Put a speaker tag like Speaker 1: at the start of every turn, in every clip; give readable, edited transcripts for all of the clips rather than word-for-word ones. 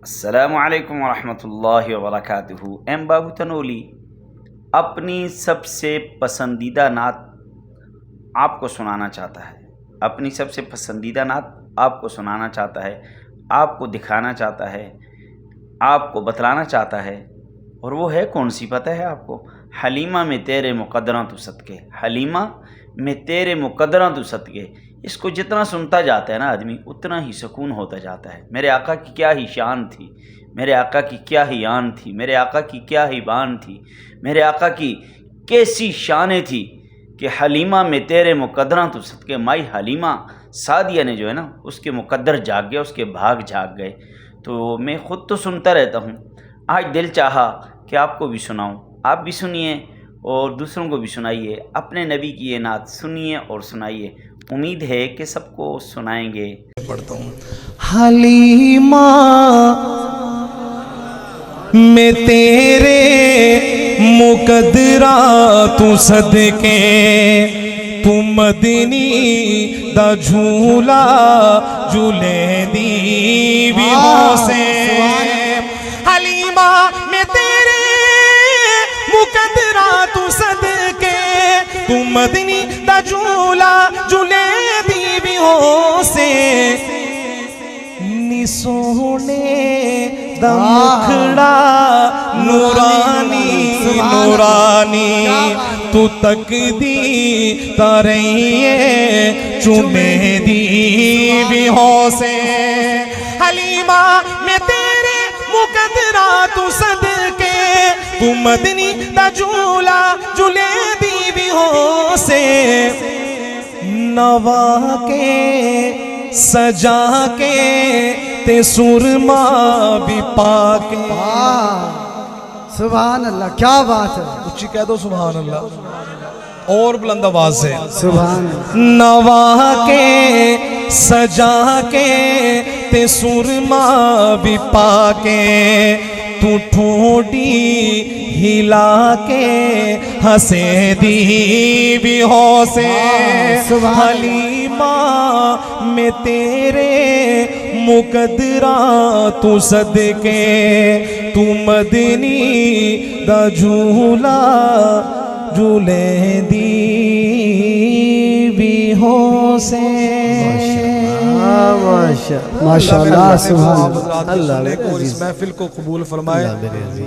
Speaker 1: السلام علیکم ورحمۃ اللہ وبرکاتہ۔ ایم بابو تنولی اپنی سب سے پسندیدہ نعت آپ کو سنانا چاہتا ہے، اپنی سب سے پسندیدہ نعت آپ کو سنانا چاہتا ہے، آپ کو دکھانا چاہتا ہے، آپ کو بتلانا چاہتا ہے، اور وہ ہے کون سی پتہ ہے آپ کو؟ حلیمہ میں تیرے مقدراں تو صدقے، حلیمہ میں تیرے مقدراں تو صدقے۔ اس کو جتنا سنتا جاتا ہے نا آدمی اتنا ہی سکون ہوتا جاتا ہے۔ میرے آقا کی کیا ہی شان تھی، میرے آقا کی کیا ہی آن تھی، میرے آقا کی کیا ہی بان تھی، میرے آقا کی کیسی شانیں تھی کہ حلیمہ میں تیرے مقدراں تو صدقے۔ مائی حلیمہ سعدیہ نے جو ہے نا اس کے مقدر جاگ گئے، اس کے بھاگ جاگ گئے۔ تو میں خود تو سنتا رہتا ہوں، آج دل چاہا کہ آپ کو بھی سناؤں، آپ بھی سنیے اور دوسروں کو بھی سنائیے، اپنے نبی کی یہ نعت سنیے اور سنائیے۔ امید ہے کہ سب کو سنائیں گے۔
Speaker 2: پڑھتا ہوں۔ حلیمہ میں تیرے مقدراں تو صدقے، تو مدنی دا جھولا جھولے دی بھی ہو سے۔ حلیمہ میں تیرے مقدراں تو صدقے، تو مدنی دا جھولا جھولے دی بھی ہو سے۔ نی سونے دا مکھڑا نورانی نورانی، تو تک دی ترہیے چومے دی بھی ہو سے۔ حلیمہ میں تیرے مقدراں تو صدقے، تو مدنی دا جھولا جھولے دی بھی ہو سے۔ نوا کے سجا کے تے سرما بھی پاکے۔
Speaker 3: سبحان اللہ، کیا بات ہے،
Speaker 2: اچھی کہہ دو سبحان اللہ اور بلند آواز سے۔
Speaker 3: سبحان اللہ۔
Speaker 2: نوا کے سجا کے تے سرما بھی پاکے، تو ٹھوڑی ہلا کے ہنسے دی بھی ہو سے۔ حلیمہ میں تیرے مقدراں تو صدقے، تو مدنی دا جھولا جھولے دی بھی ہو سے۔
Speaker 3: ماشاءاللہ، سبحان اللہ۔
Speaker 2: اس محفل کو قبول فرمائے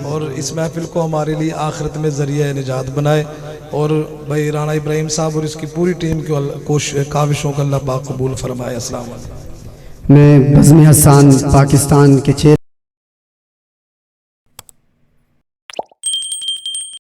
Speaker 2: اور اس محفل کو ہمارے لیے آخرت میں ذریعہ نجات بنائے، اور بھائی رانا ابراہیم صاحب اور اس کی پوری ٹیم کی کاوشوں کو اللہ پاک قبول فرمائے۔ السلام علیکم۔
Speaker 3: میں بزم حسان پاکستان کے